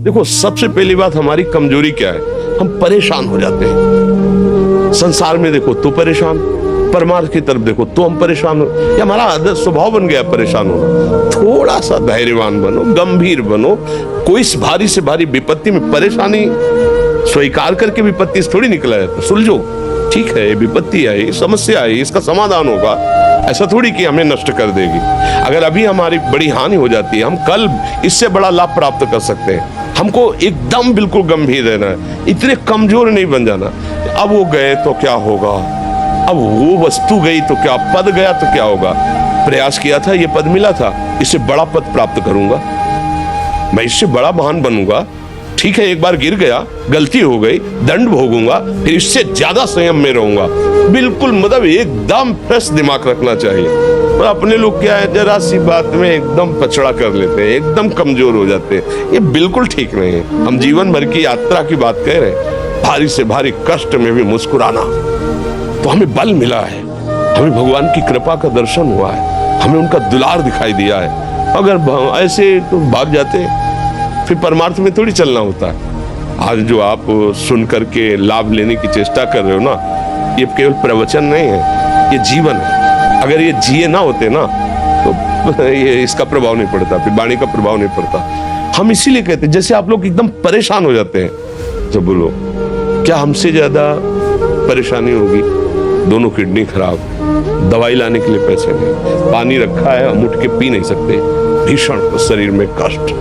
देखो, सबसे पहली बात हमारी कमजोरी क्या है, हम परेशान हो जाते हैं। संसार में देखो तो परेशान, परमार्थ की तरफ देखो तो हम परेशान हो, ये हमारा आदत स्वभाव बन गया परेशान होना। थोड़ा सा धैर्यवान बनो, गंभीर बनो। कोई भारी से भारी विपत्ति में परेशानी स्वीकार करके विपत्ति से थोड़ी निकला है, तो सुलझो। ठीक है, विपत्ति आई, समस्या आई, इसका समाधान होगा। ऐसा थोड़ी कि हमें नष्ट कर देगी। अगर अभी हमारी बड़ी हानि हो जाती है, हम कल इससे बड़ा लाभ प्राप्त कर सकते हैं। हमको एकदम बिल्कुल गंभीर रहना है, इतने कमजोर नहीं बन जाना। अब वो गए तो क्या होगा, अब वो वस्तु गई तो क्या, पद गया तो क्या होगा। प्रयास किया था, ये पद मिला था, इससे बड़ा पद प्राप्त करूंगा, मैं इससे बड़ा महान बनूंगा। ठीक है, एक बार गिर गया, गलती हो गई, दंड भोगूंगा, फिर इससे ज्यादा संयम में रहूंगा। बिल्कुल मतलब एकदम फ्रेश दिमाग रखना चाहिए। और अपने लोग क्या है, जरा सी बात में एकदम पछड़ा कर लेते हैं, एकदम कमजोर हो जाते हैं। ये बिल्कुल ठीक नहीं है। हम जीवन भर की यात्रा की बात कह रहे हैं, भारी से भारी कष्ट में भी मुस्कुराना, तो हमें बल मिला है, हमें भगवान की कृपा का दर्शन हुआ है, हमें उनका दुलार दिखाई दिया है। अगर ऐसे तो भाग जाते फिर परमार्थ में थोड़ी चलना होता है। आज जो आप सुन करके लाभ लेने की चेष्टा कर रहे हो ना, ये केवल प्रवचन नहीं है, ये जीवन है। अगर ये जिए ना होते ना तो ये इसका प्रभाव नहीं पड़ता, फिर वाणी का प्रभाव नहीं पड़ता। हम इसीलिए कहते हैं, जैसे आप लोग एकदम परेशान हो जाते हैं, तो बोलो क्या हमसे ज्यादा परेशानी होगी? दोनों किडनी खराब, दवाई लाने के लिए पैसे नहीं, पानी रखा है हम उठ के पी नहीं सकते, भीषण शरीर में कष्ट,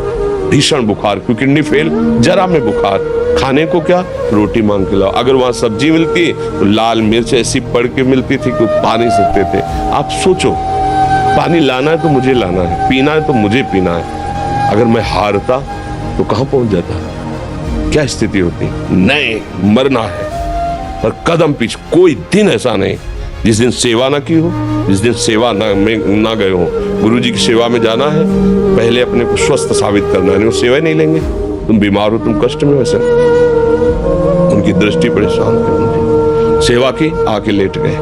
भीषण बुखार, क्योंकि किडनी फेल, जरा में बुखार, खाने को क्या, रोटी मांग के लाओ। अगर वहां सब्जी मिलती तो लाल मिर्च ऐसी पड़ के मिलती थी कि पा नहीं सकते थे। आप सोचो, पानी लाना है तो मुझे लाना है, पीना है तो मुझे पीना है। अगर मैं हारता तो कहां पहुंच जाता, क्या स्थिति होती? नहीं, मरना है पर कदम पीछे। कोई दिन ऐसा नहीं जिस दिन सेवा ना की हो, जिस दिन सेवा ना गए हो। गुरुजी की सेवा में जाना है, पहले अपने को स्वस्थ साबित करना है, नहीं वो सेवा नहीं लेंगे। तुम बीमार हो, तुम कष्ट में, वैसे उनकी दृष्टि परेशान कर, सेवा की, आके लेट गए।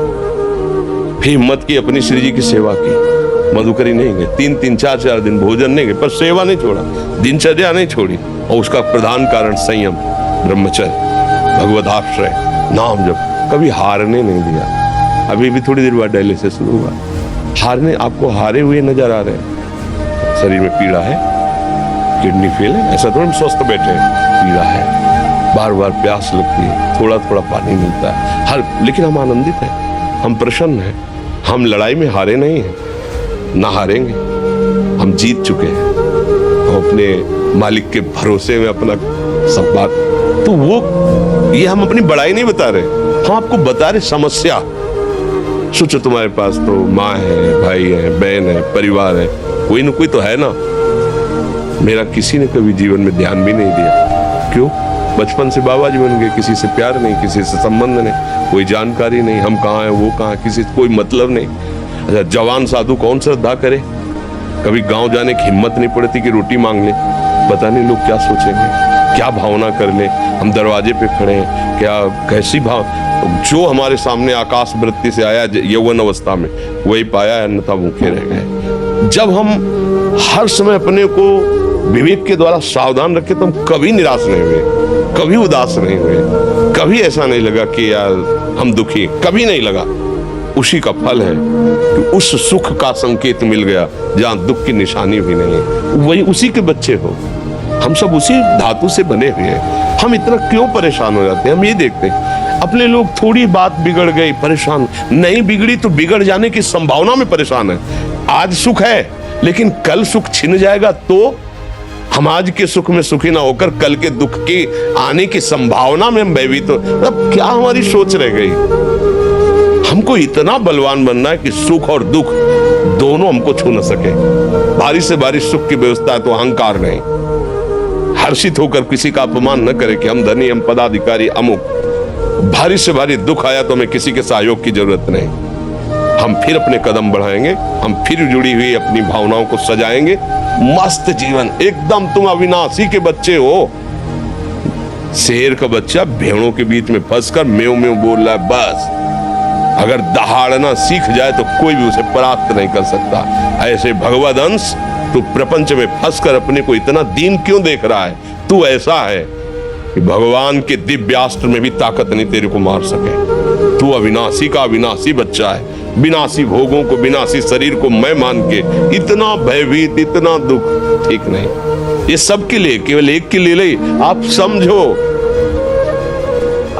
फिर हिम्मत की, अपनी श्री जी की सेवा की, मधुकरी नहीं गए, 3-3, 4-4 दिन भोजन नहीं गए, पर सेवा नहीं छोड़ा, दिनचर्या नहीं छोड़ी। और उसका प्रधान कारण संयम, ब्रह्मचर्य, भगवदाश्रय, नाम जप, कभी हारने नहीं दिया। अभी भी थोड़ी देर बाद डायलिसिस शुरू हुआ, हारने, आपको हारे हुए नजर आ रहे हैं। शरीर में पीड़ा है, किडनी फेल है, ऐसा थोड़ा हम स्वस्थ बैठे हैं, पीड़ा है, बार बार प्यास लगती है, थोड़ा थोड़ा पानी मिलता है, हर, लेकिन हम आनंदित हैं, हम प्रसन्न हैं। हम लड़ाई में हारे नहीं हैं, ना हारेंगे, हम जीत चुके हैं। हम अपने मालिक के भरोसे में अपना सब बात, तो वो ये हम अपनी बड़ाई नहीं बता रहे, हम आपको बता रहे समस्या। सोचो तुम्हारे पास तो माँ है, भाई है, बहन है, परिवार है, कोई न कोई तो है ना। मेरा किसी ने कभी जीवन में ध्यान भी नहीं दिया, क्यों? बचपन से बाबा जी बन गए, किसी से प्यार नहीं, किसी से संबंध नहीं, कोई जानकारी नहीं, हम कहाँ हैं, वो कहाँ, किसी से कोई मतलब नहीं। अच्छा, जवान साधु कौन श्रद्धा करे? कभी गांव जाने की हिम्मत नहीं पड़ती कि रोटी मांग ले, पता नहीं लोग क्या सोचेंगे, क्या भावना कर ले। हम दरवाजे पे खड़े हैं, क्या कैसी भाव, जो हमारे सामने आकाश वृत्ति से आया यौवन अवस्था में वही पाया, अन्यथा भूखे रह गए। जब हम हर समय अपने को विवेक के द्वारा सावधान रखे तो हम कभी निराश नहीं हुए, कभी उदास नहीं हुए, कभी ऐसा नहीं लगा कि यार हम दुखी, कभी नहीं लगा। उसी का फल है कि उस सुख का संकेत मिल गया जहां दुख की निशानी भी नहीं है। वही उसी के बच्चे हो, हम सब उसी धातु से बने हुए हैं। हम इतना क्यों परेशान हो जाते हैं? हम ये देखते हैं अपने लोग, थोड़ी बात बिगड़ गई परेशान, नहीं बिगड़ी तो बिगड़ जाने की संभावना में परेशान है। आज सुख है लेकिन कल सुख छिन जाएगा तो हम आज के सुख में सुखी ना होकर कल के दुख के आने की संभावना में हम भयभीत तो मतलब क्या हमारी सोच रह गई? हमको इतना बलवान बनना है कि सुख और दुख दोनों हमको छू न सके। भारी से भारी सुख की व्यवस्था है तो अहंकार नहीं, हर्षित होकर किसी का अपमान न करे कि हम धनी, हम पदाधिकारी, अमुक। भारी से भारी दुख आया तो हमें किसी के सहयोग की जरूरत नहीं, हम फिर अपने कदम बढ़ाएंगे, हम फिर जुड़ी हुई अपनी भावनाओं को सजाएंगे। मस्त जीवन एकदम। तुम अविनाशी के बच्चे हो। शेर का बच्चा भेड़ों के बीच में फंसकर म्यों म्यों बोल रहा है, बस अगर दहाड़ना सीख जाए तो कोई भी उसे परास्त नहीं कर सकता। ऐसे भगवद अंश तू प्रपंच में फंसकर अपने को इतना दीन क्यों देख रहा है? तू ऐसा है कि भगवान के दिव्यास्त्र में भी ताकत नहीं तेरे को मार सके। तू अविनाशी का अविनाशी बच्चा है, विनाशी भोगों को, विनाशी शरीर को मैं मान के इतना भयभीत, इतना दुख, ठीक नहीं। ये सबके लिए, केवल एक के लिए नहीं। आप समझो,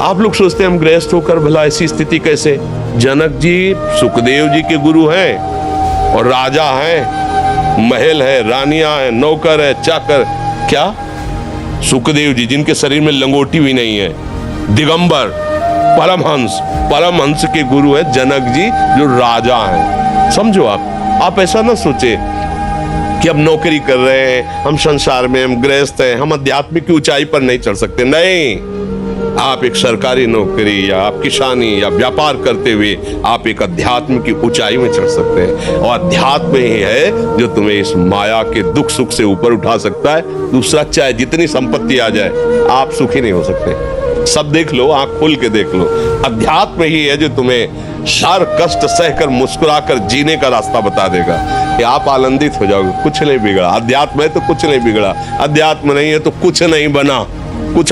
आप लोग सोचते हैं हम गृहस्थ होकर भला ऐसी स्थिति कैसे। जनक जी सुखदेव जी के गुरु हैं और राजा हैं, महल है, रानियां हैं, नौकर है, चाकर। क्या सुखदेव जी जिनके शरीर में लंगोटी भी नहीं है, दिगंबर, परमहंस के गुरु है जनक जी जो राजा हैं। समझो आप ऐसा ना सोचे कि हम नौकरी कर रहे हैं, हम संसार में, हम गृहस्थ हैं, हम आध्यात्मिक की ऊंचाई पर नहीं चढ़ सकते। नहीं, आप एक सरकारी नौकरी या आप किसानी या व्यापार करते हुए आप एक अध्यात्म की ऊंचाई में चढ़ सकते हैं। और अध्यात्म ही है जो तुम्हें इस माया के दुख सुख से ऊपर उठा सकता है। दूसरा, चाहे जितनी संपत्ति आ जाए, आप सुखी नहीं हो सकते। सब देख लो, आंख खोल के देख लो, अध्यात्म ही है जो तुम्हें हर कष्ट सहकर मुस्कुराकर जीने का रास्ता बता देगा कि आप आनंदित हो जाओगे। कुछ नहीं बिगड़ा, अध्यात्म है तो कुछ नहीं बिगड़ा, अध्यात्म नहीं है तो कुछ नहीं बना, कुछ